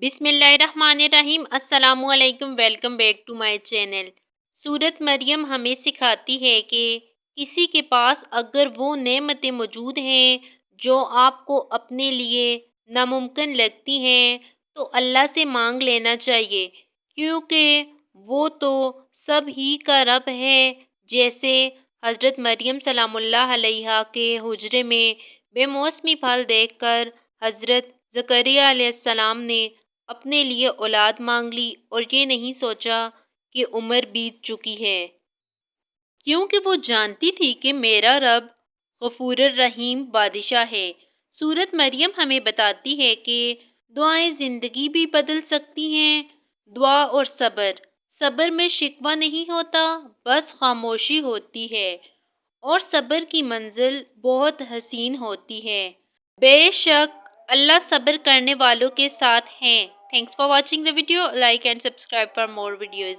बिस्मिल्लाहिर्रहमानिर्रहीम। अस्सलाम वालेकुम। Welcome back to my channel. सूरत मरियम हमें सिखाती है कि किसी के पास अगर वो नेमतें मौजूद हैं जो आपको अपने लिए नामुमकिन लगती हैं तो अल्लाह से मांग लेना चाहिए, क्योंकि वो तो सब ही का रब है। जैसे हज़रत मरियम सलामुल्लाह अलैहा के हुजरे में बेमौसमी फल देखकर हज़रत ज़करिया अलैहिस्सलाम ने अपने लिए औलाद मांग ली और ये नहीं सोचा कि उम्र बीत चुकी है, क्योंकि वो जानती थी कि मेरा रब गफूर रहीम बादशाह है। सूरत मरियम हमें बताती है कि दुआएं ज़िंदगी भी बदल सकती हैं। दुआ और सब्र, सब्र में शिकवा नहीं होता, बस खामोशी होती है, और सब्र की मंजिल बहुत हसीन होती है। बेशक अल्लाह सब्र करने वालों के साथ हैं। Thanks for watching the video. Like and subscribe for more videos.